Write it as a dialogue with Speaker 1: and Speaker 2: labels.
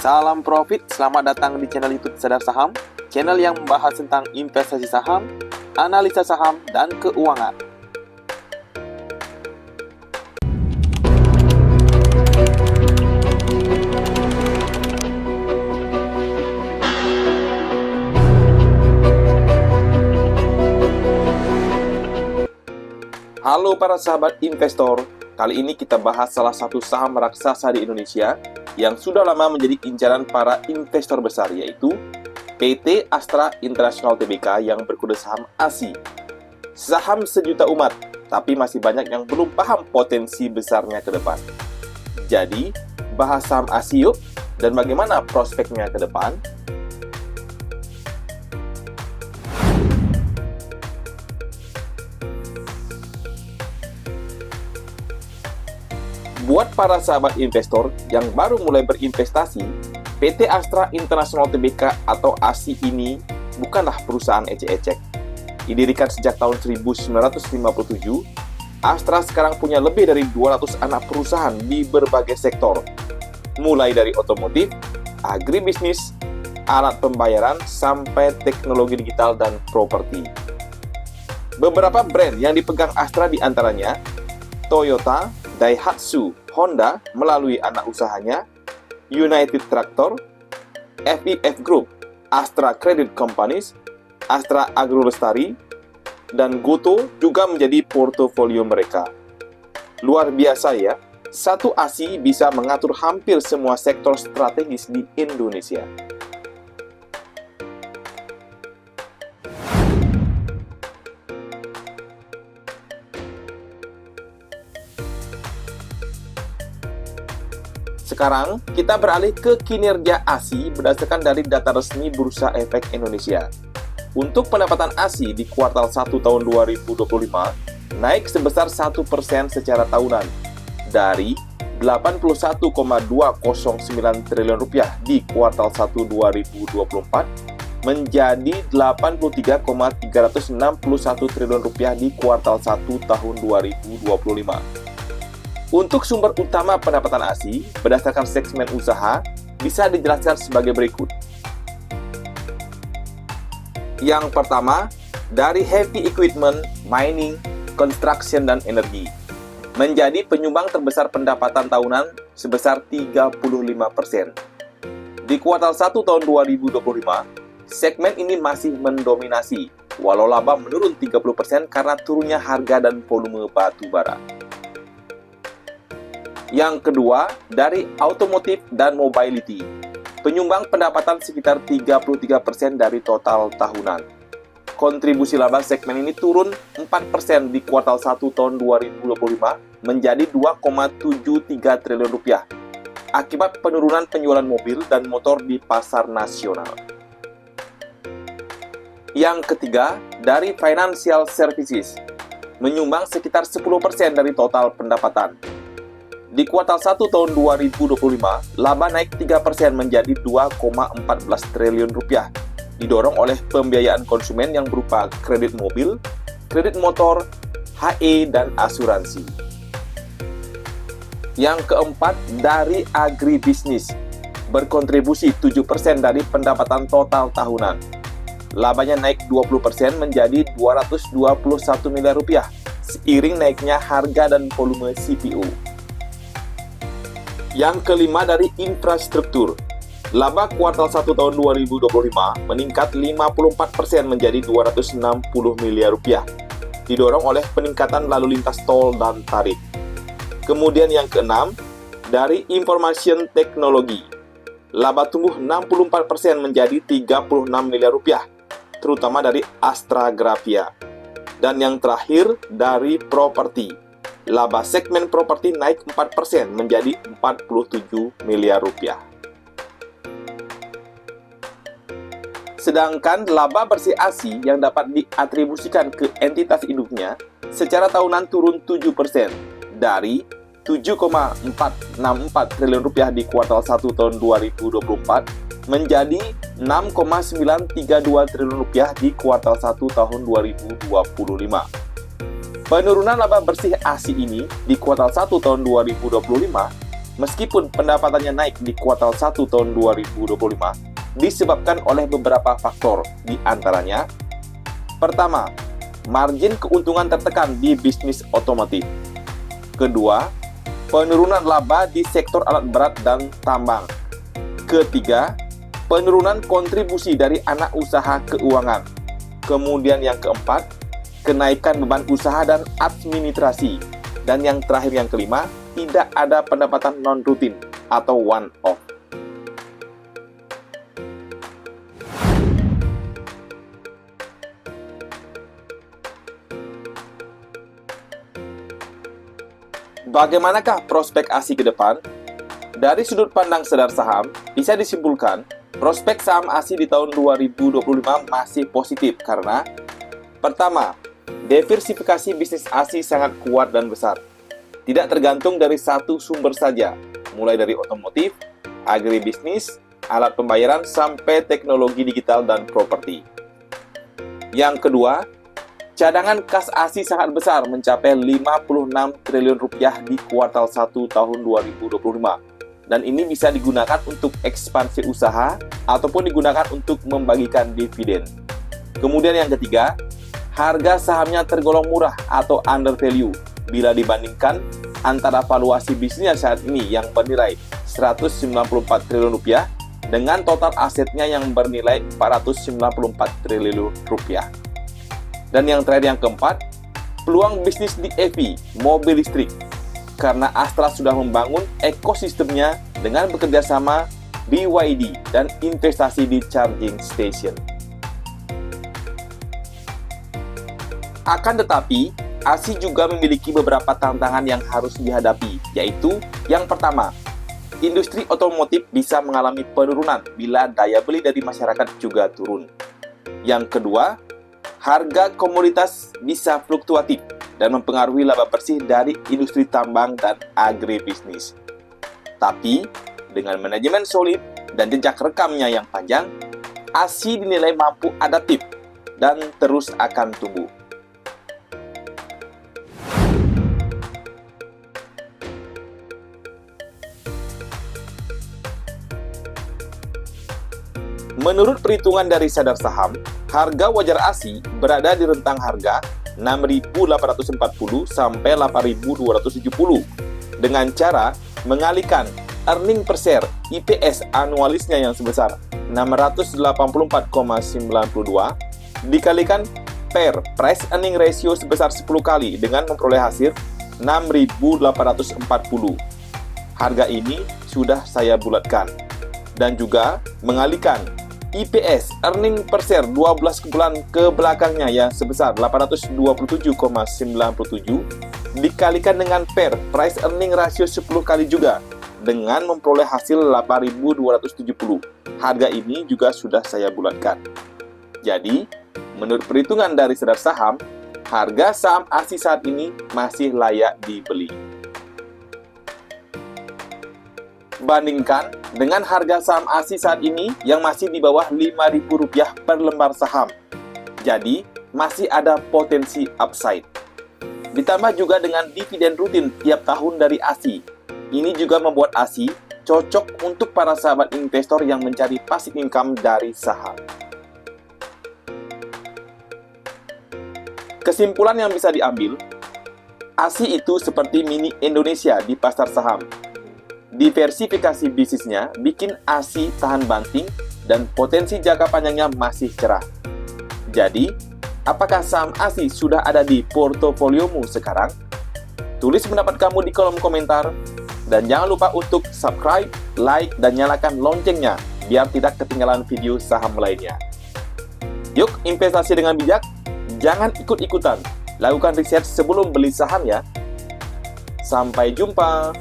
Speaker 1: Salam profit, selamat datang di channel YouTube Sadar Saham, channel yang membahas tentang investasi saham, analisa saham, dan keuangan. Halo para sahabat investor, kali ini kita bahas salah satu saham raksasa di Indonesia yang sudah lama menjadi incaran para investor besar, yaitu PT Astra International Tbk yang berkode saham ASI. Saham sejuta umat, tapi masih banyak yang belum paham potensi besarnya ke depan. Jadi, bahas saham ASI yuk, dan bagaimana prospeknya ke depan. Buat para sahabat investor yang baru mulai berinvestasi, PT Astra International Tbk atau ASI ini bukanlah perusahaan ecek-ecek. Didirikan sejak tahun 1957, Astra sekarang punya lebih dari 200 anak perusahaan di berbagai sektor, mulai dari otomotif, agribisnis, alat pembayaran, sampai teknologi digital dan properti. Beberapa brand yang dipegang Astra diantaranya Toyota, Daihatsu, Honda melalui anak usahanya, United Tractor, FIF Group, Astra Credit Companies, Astra Agro Lestari, dan Gotoh juga menjadi portofolio mereka. Luar biasa ya, satu ASI bisa mengatur hampir semua sektor strategis di Indonesia. Sekarang, kita beralih ke kinerja ASI berdasarkan dari data resmi Bursa Efek Indonesia. Untuk pendapatan ASI di kuartal 1 tahun 2025, naik sebesar 1% secara tahunan, dari 81,209 triliun rupiah di kuartal 1 2024 menjadi 83,361 triliun rupiah di kuartal 1 tahun 2025. Untuk sumber utama pendapatan ASI berdasarkan segmen usaha bisa dijelaskan sebagai berikut. Yang pertama, dari heavy equipment, mining, construction, dan energi, menjadi penyumbang terbesar pendapatan tahunan sebesar 35%. Di kuartal 1 tahun 2025, segmen ini masih mendominasi, walau laba menurun 30% karena turunnya harga dan volume batu bara. Yang kedua, dari automotive dan mobility, penyumbang pendapatan sekitar 33% dari total tahunan. Kontribusi laba segmen ini turun 4% di kuartal 1 tahun 2025 menjadi 2,73 triliun rupiah akibat penurunan penjualan mobil dan motor di pasar nasional. Yang ketiga, dari financial services, menyumbang sekitar 10% dari total pendapatan. Di kuartal 1 tahun 2025, laba naik 3% menjadi 2,14 triliun rupiah, didorong oleh pembiayaan konsumen yang berupa kredit mobil, kredit motor, HE, dan asuransi. Yang keempat, dari agribisnis, berkontribusi 7% dari pendapatan total tahunan. Labanya naik 20% menjadi 221 miliar rupiah, seiring naiknya harga dan volume CPO. Yang kelima, dari infrastruktur. Laba kuartal 1 tahun 2025 meningkat 54% menjadi 260 miliar rupiah, didorong oleh peningkatan lalu lintas tol dan tarif. Kemudian yang keenam, dari information technology. Laba tumbuh 64% menjadi 36 miliar rupiah, terutama dari Astragrafia. Dan yang terakhir, dari properti. Laba segmen properti naik 4% menjadi 47 miliar rupiah. Sedangkan laba bersih ASI yang dapat diatribusikan ke entitas induknya secara tahunan turun 7% dari 7,464 triliun rupiah di kuartal 1 tahun 2024 menjadi 6,932 triliun rupiah di kuartal 1 tahun 2025. Penurunan laba bersih ASI ini di kuartal 1 tahun 2025 meskipun pendapatannya naik di kuartal 1 tahun 2025, disebabkan oleh beberapa faktor, di antaranya, pertama, margin keuntungan tertekan di bisnis otomotif. Kedua, penurunan laba di sektor alat berat dan tambang. Ketiga, penurunan kontribusi dari anak usaha keuangan. Kemudian yang keempat, kenaikan beban usaha dan administrasi. Dan yang terakhir yang kelima, tidak ada pendapatan non-rutin atau one-off. Bagaimanakah prospek ASI ke depan? Dari sudut pandang Sedar Saham, bisa disimpulkan, prospek saham ASI di tahun 2025 masih positif karena pertama, diversifikasi bisnis ASI sangat kuat dan besar. Tidak tergantung dari satu sumber saja, mulai dari otomotif, agribisnis, alat pembayaran, sampai teknologi digital dan properti. Yang kedua, cadangan kas ASI sangat besar, mencapai 56 triliun rupiah di kuartal 1 tahun 2025. Dan ini bisa digunakan untuk ekspansi usaha ataupun digunakan untuk membagikan dividen. Kemudian yang ketiga, harga sahamnya tergolong murah atau under value bila dibandingkan antara valuasi bisnisnya saat ini yang bernilai 194 triliun rupiah dengan total asetnya yang bernilai 494 triliun rupiah. Dan yang terakhir yang keempat, peluang bisnis di EV, mobil listrik. Karena Astra sudah membangun ekosistemnya dengan bekerja sama BYD dan investasi di charging station. Akan tetapi, ASI juga memiliki beberapa tantangan yang harus dihadapi, yaitu yang pertama, industri otomotif bisa mengalami penurunan bila daya beli dari masyarakat juga turun. Yang kedua, harga komoditas bisa fluktuatif dan mempengaruhi laba bersih dari industri tambang dan agribisnis. Tapi, dengan manajemen solid dan jejak rekamnya yang panjang, ASI dinilai mampu adaptif dan terus akan tumbuh. Menurut perhitungan dari Sadar Saham, harga wajar ASI berada di rentang harga 6.840 sampai 8.270 dengan cara mengalihkan earning per share EPS anualisnya yang sebesar 684,92 dikalikan per price earning ratio sebesar 10 kali dengan memperoleh hasil 6.840. Harga ini sudah saya bulatkan. Dan juga mengalihkan EPS earning per share 12 bulan ke belakangnya yang sebesar 827,97 dikalikan dengan per price earning ratio 10 kali juga dengan memperoleh hasil 8.270. Harga ini juga sudah saya bulatkan. Jadi, menurut perhitungan dari Sedar Saham, harga saham ASI saat ini masih layak dibeli. Bandingkan dengan harga saham ASI saat ini yang masih di bawah Rp5.000 per lembar saham. Jadi, masih ada potensi upside. Ditambah juga dengan dividen rutin tiap tahun dari ASI. Ini juga membuat ASI cocok untuk para sahabat investor yang mencari passive income dari saham. Kesimpulan yang bisa diambil, ASI itu seperti mini Indonesia di pasar saham. Diversifikasi bisnisnya bikin ASI tahan banting dan potensi jangka panjangnya masih cerah. Jadi, apakah saham ASI sudah ada di portofoliomu sekarang? Tulis pendapat kamu di kolom komentar. Dan jangan lupa untuk subscribe, like, dan nyalakan loncengnya biar tidak ketinggalan video saham lainnya. Yuk investasi dengan bijak, jangan ikut-ikutan. Lakukan riset sebelum beli saham ya. Sampai jumpa.